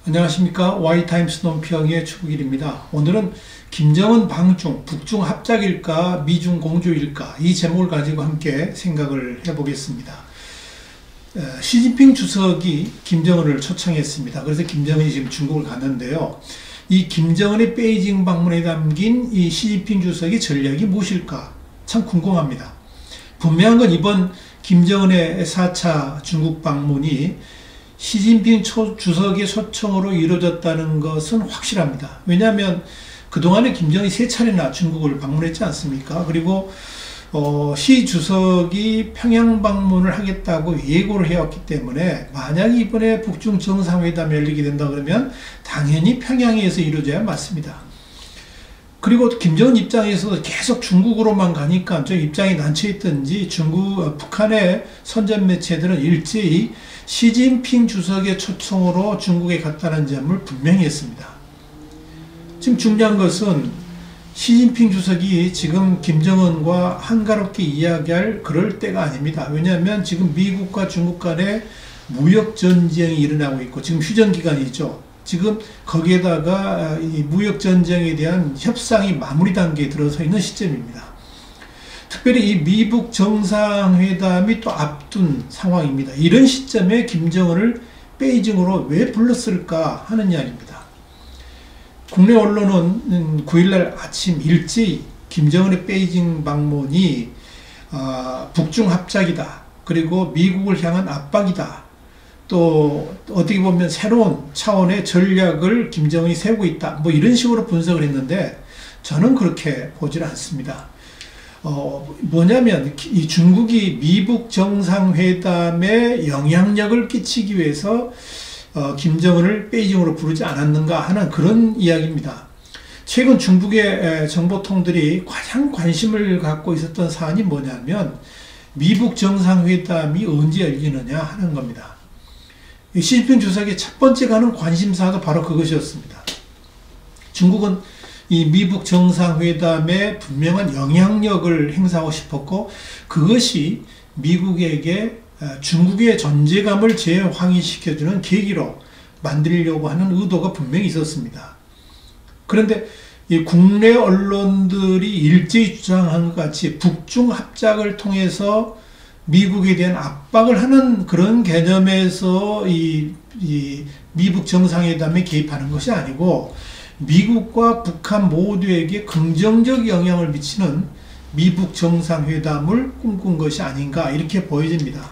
안녕하십니까. Y타임스 논평의 추국일입니다. 오늘은 김정은 방중, 북중 합작일까 미중 공조일까 이 제목을 가지고 함께 생각을 해보겠습니다. 시진핑 주석이 김정은을 초청했습니다. 그래서 김정은이 지금 중국을 갔는데요. 이 김정은의 베이징 방문에 담긴 이 시진핑 주석의 전략이 무엇일까 참 궁금합니다. 분명한 건 이번 김정은의 4차 중국 방문이 시진핑 주석의 초청으로 이루어졌다는 것은 확실합니다. 왜냐하면 그동안에 김정은이 3차례나 중국을 방문했지 않습니까? 그리고 시 주석이 평양 방문을 하겠다고 예고를 해왔기 때문에 만약 이번에 북중 정상회담이 열리게 된다 그러면 당연히 평양에서 이루어져야 맞습니다. 그리고 김정은 입장에서 계속 중국으로만 가니까 좀 입장이 난처했던지 북한의 선전 매체들은 일제히 시진핑 주석의 초청으로 중국에 갔다는 점을 분명히 했습니다. 지금 중요한 것은 시진핑 주석이 지금 김정은과 한가롭게 이야기할 그럴 때가 아닙니다. 왜냐하면 지금 미국과 중국 간에 무역전쟁이 일어나고 있고 지금 휴전기간이죠. 지금 거기에다가 이 무역전쟁에 대한 협상이 마무리 단계에 들어서 있는 시점입니다. 특별히 이 미북 정상회담이 또 앞둔 상황입니다. 이런 시점에 김정은을 베이징으로 왜 불렀을까 하는 이야기입니다. 국내 언론은 9일날 아침 일제히 김정은의 베이징 방문이 북중 합작이다. 그리고 미국을 향한 압박이다. 또 어떻게 보면 새로운 차원의 전략을 김정은이 세우고 있다. 뭐 이런 식으로 분석을 했는데 저는 그렇게 보질 않습니다. 뭐냐면 이 중국이 미북 정상회담에 영향력을 끼치기 위해서 김정은을 베이징으로 부르지 않았는가 하는 그런 이야기입니다. 최근 중국의 정보통들이 가장 관심을 갖고 있었던 사안이 뭐냐면 미북 정상회담이 언제 열리느냐 하는 겁니다. 시진핑 주석의 첫 번째 가는 관심사도 바로 그것이었습니다. 중국은 이 미북 정상회담에 분명한 영향력을 행사하고 싶었고 그것이 미국에게 중국의 존재감을 재확인시켜주는 계기로 만들려고 하는 의도가 분명히 있었습니다. 그런데 이 국내 언론들이 일제히 주장한 것 같이 북중 합작을 통해서 미국에 대한 압박을 하는 그런 개념에서 이 미북 정상회담에 개입하는 것이 아니고 미국과 북한 모두에게 긍정적 영향을 미치는 미북 정상회담을 꿈꾼 것이 아닌가 이렇게 보여집니다.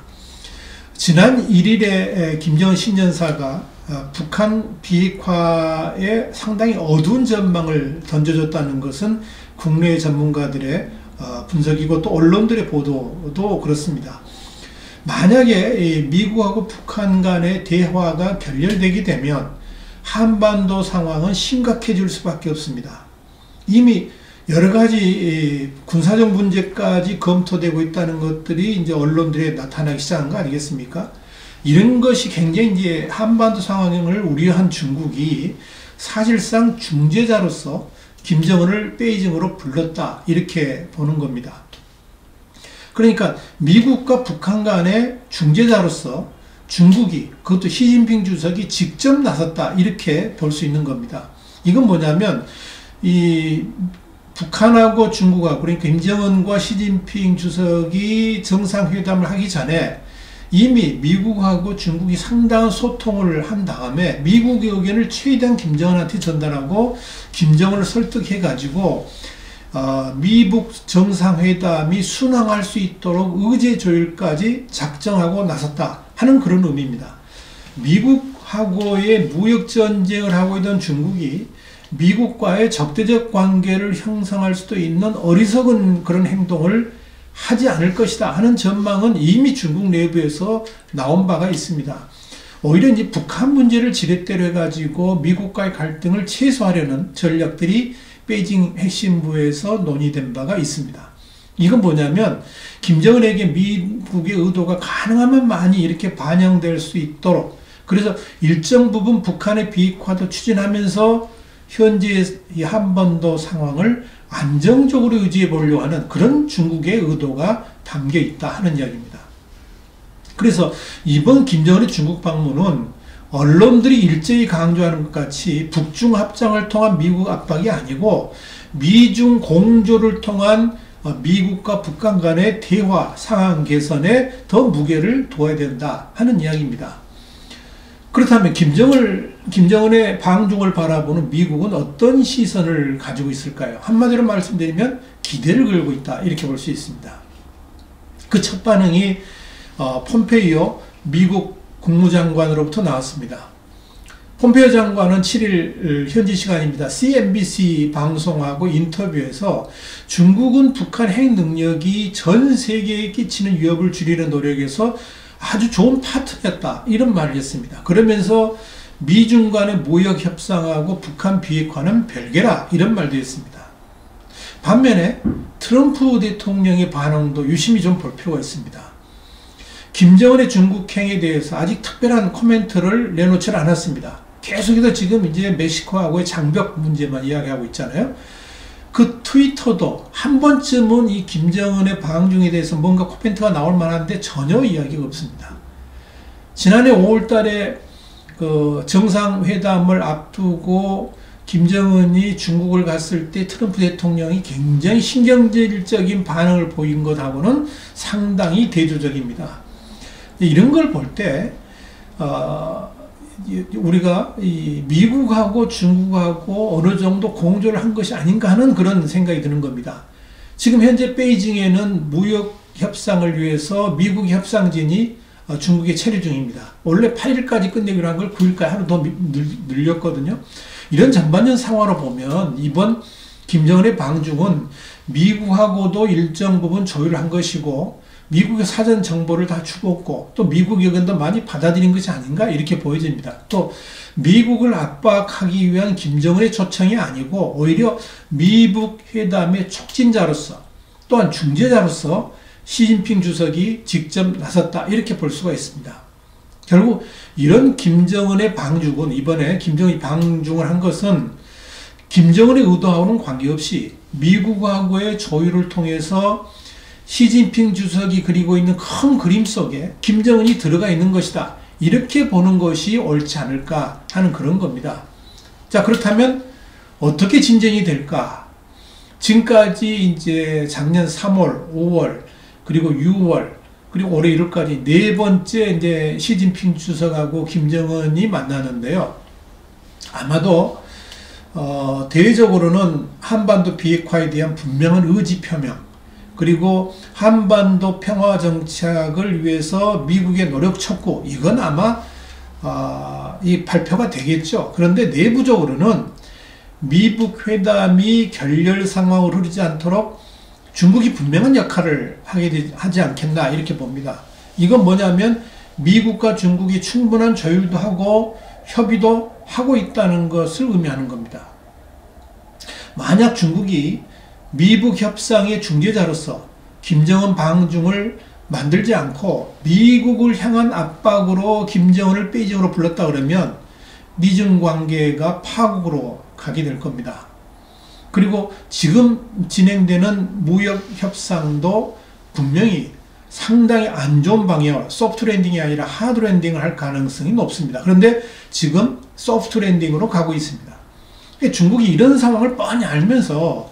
지난 1일에 김정은 신년사가 북한 비핵화에 상당히 어두운 전망을 던져줬다는 것은 국내 전문가들의 분석이고 또 언론들의 보도도 그렇습니다. 만약에 미국하고 북한 간의 대화가 결렬되게 되면 한반도 상황은 심각해질 수밖에 없습니다. 이미 여러 가지 군사적 문제까지 검토되고 있다는 것들이 이제 언론들에 나타나기 시작한 거 아니겠습니까? 이런 것이 굉장히 이제 한반도 상황을 우려한 중국이 사실상 중재자로서 김정은을 베이징으로 불렀다 이렇게 보는 겁니다. 그러니까 미국과 북한 간의 중재자로서 중국이 그것도 시진핑 주석이 직접 나섰다 이렇게 볼 수 있는 겁니다. 이건 뭐냐면 이 북한하고 중국하고 그러니까 김정은과 시진핑 주석이 정상회담을 하기 전에 이미 미국하고 중국이 상당한 소통을 한 다음에 미국의 의견을 최대한 김정은한테 전달하고 김정은을 설득해 가지고 미북 정상회담이 순항할 수 있도록 의제 조율까지 작정하고 나섰다 하는 그런 의미입니다. 미국하고의 무역전쟁을 하고 있던 중국이 미국과의 적대적 관계를 형성할 수도 있는 어리석은 그런 행동을 하지 않을 것이다 하는 전망은 이미 중국 내부에서 나온 바가 있습니다. 오히려 이제 북한 문제를 지렛대로 해가지고 미국과의 갈등을 최소화하려는 전략들이 베이징 핵심부에서 논의된 바가 있습니다. 이건 뭐냐면 김정은에게 미국의 의도가 가능하면 많이 이렇게 반영될 수 있도록 그래서 일정 부분 북한의 비핵화도 추진하면서 현재 이 한반도 상황을 안정적으로 유지해 보려고 하는 그런 중국의 의도가 담겨 있다 하는 이야기입니다. 그래서 이번 김정은의 중국 방문은 언론들이 일제히 강조하는 것 같이 북중 합장을 통한 미국 압박이 아니고 미중 공조를 통한 미국과 북한 간의 대화 상황 개선에 더 무게를 둬야 된다 하는 이야기입니다. 그렇다면 김정은의 방중을 바라보는 미국은 어떤 시선을 가지고 있을까요? 한마디로 말씀드리면 기대를 걸고 있다 이렇게 볼 수 있습니다. 그 첫 반응이 폼페이오 미국 국무장관으로부터 나왔습니다. 폼페이오 장관은 7일 현지 시간입니다. CNBC 방송하고 인터뷰에서 중국은 북한 핵 능력이 전 세계에 끼치는 위협을 줄이는 노력에서 아주 좋은 파트너였다 이런 말을 했습니다. 그러면서 미중 간의 무역 협상하고 북한 비핵화는 별개라 이런 말도 했습니다. 반면에 트럼프 대통령의 반응도 유심히 좀 볼 필요가 있습니다. 김정은의 중국행에 대해서 아직 특별한 코멘트를 내놓지 않았습니다. 계속해서 지금 이제 멕시코하고의 장벽 문제만 이야기하고 있잖아요. 그 트위터도 한 번쯤은 이 김정은의 방중에 대해서 뭔가 코멘트가 나올 만한데 전혀 이야기가 없습니다. 지난해 5월 달에 그 정상회담을 앞두고 김정은이 중국을 갔을 때 트럼프 대통령이 굉장히 신경질적인 반응을 보인 것하고는 상당히 대조적입니다. 이런 걸 볼 때 우리가 이 미국하고 중국하고 어느 정도 공조를 한 것이 아닌가 하는 그런 생각이 드는 겁니다. 지금 현재 베이징에는 무역 협상을 위해서 미국 협상진이 중국에 체류 중입니다. 원래 8일까지 끝내기로 한 걸 9일까지 하루 더 늘렸거든요. 이런 전반전 상황으로 보면 이번 김정은의 방중은 미국하고도 일정 부분 조율을 한 것이고 미국의 사전 정보를 다 주었고 또 미국 의견도 많이 받아들인 것이 아닌가 이렇게 보여집니다. 또 미국을 압박하기 위한 김정은의 초청이 아니고 오히려 미북 회담의 촉진자로서 또한 중재자로서 시진핑 주석이 직접 나섰다 이렇게 볼 수가 있습니다. 결국 이런 김정은의 방중은 이번에 김정은이 방중을 한 것은 김정은의 의도하고는 관계없이 미국하고의 조율을 통해서 시진핑 주석이 그리고 있는 큰 그림 속에 김정은이 들어가 있는 것이다. 이렇게 보는 것이 옳지 않을까 하는 그런 겁니다. 자, 그렇다면 어떻게 진전이 될까? 지금까지 이제 작년 3월, 5월, 그리고 6월, 그리고 올해 1월까지 네 번째 이제 시진핑 주석하고 김정은이 만나는데요. 아마도 대외적으로는 한반도 비핵화에 대한 분명한 의지 표명, 그리고 한반도 평화 정착을 위해서 미국의 노력 촉구, 이건 아마 이 발표가 되겠죠. 그런데 내부적으로는 미북 회담이 결렬 상황으로 흐르지 않도록 중국이 분명한 역할을 하지 않겠나 이렇게 봅니다. 이건 뭐냐면 미국과 중국이 충분한 조율도 하고 협의도 하고 있다는 것을 의미하는 겁니다. 만약 중국이 미북 협상의 중재자로서 김정은 방중을 만들지 않고 미국을 향한 압박으로 김정은을 베이징으로 불렀다 그러면 미중 관계가 파국으로 가게 될 겁니다. 그리고 지금 진행되는 무역 협상도 분명히 상당히 안 좋은 방향으로 소프트 랜딩이 아니라 하드 랜딩을 할 가능성이 높습니다. 그런데 지금 소프트 랜딩으로 가고 있습니다. 중국이 이런 상황을 뻔히 알면서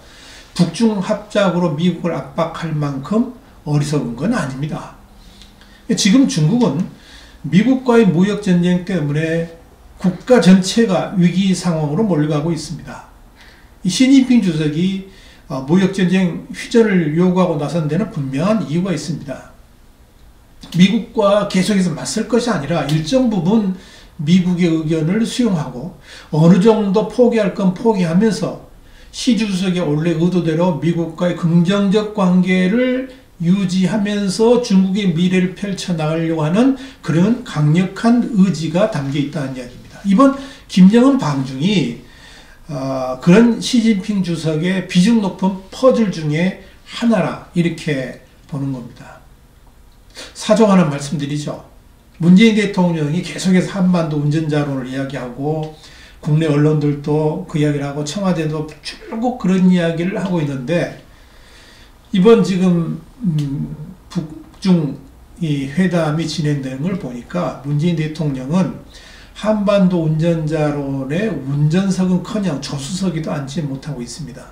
북중 합작으로 미국을 압박할 만큼 어리석은 건 아닙니다. 지금 중국은 미국과의 무역 전쟁 때문에 국가 전체가 위기 상황으로 몰려가고 있습니다. 이 시진핑 주석이 무역전쟁 휴전을 요구하고 나선 데는 분명한 이유가 있습니다. 미국과 계속해서 맞설 것이 아니라 일정 부분 미국의 의견을 수용하고 어느 정도 포기할 건 포기하면서 시 주석의 원래 의도대로 미국과의 긍정적 관계를 유지하면서 중국의 미래를 펼쳐나가려고 하는 그런 강력한 의지가 담겨 있다는 이야기입니다. 이번 김정은 방중이 그런 시진핑 주석의 비중 높은 퍼즐 중에 하나라 이렇게 보는 겁니다. 사정 하나 말씀드리죠. 문재인 대통령이 계속해서 한반도 운전자론을 이야기하고 국내 언론들도 그 이야기를 하고 청와대도 줄곧 그런 이야기를 하고 있는데 이번 지금 북중 이 회담이 진행되는 걸 보니까 문재인 대통령은 한반도 운전자론의 운전석은커녕 조수석에도 앉지 못하고 있습니다.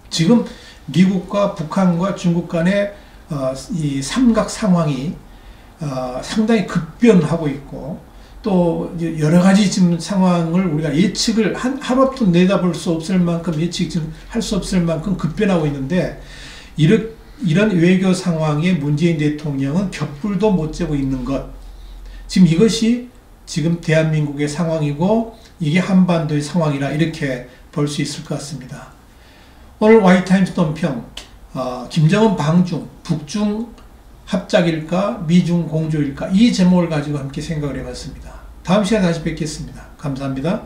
지금 미국과 북한과 중국 간의 이 삼각 상황이 상당히 급변하고 있고, 또 여러 가지 지금 상황을 우리가 예측을 하루 앞도 내다볼 수 없을 만큼 예측할 수 없을 만큼 급변하고 있는데, 이런 외교 상황에 문재인 대통령은 격불도 못 재고 있는 것, 지금 이것이 지금 대한민국의 상황이고 이게 한반도의 상황이라 이렇게 볼 수 있을 것 같습니다. 오늘 와이타임스 논평, 김정은 방중, 북중 합작일까 미중 공조일까, 이 제목을 가지고 함께 생각을 해봤습니다. 다음 시간에 다시 뵙겠습니다. 감사합니다.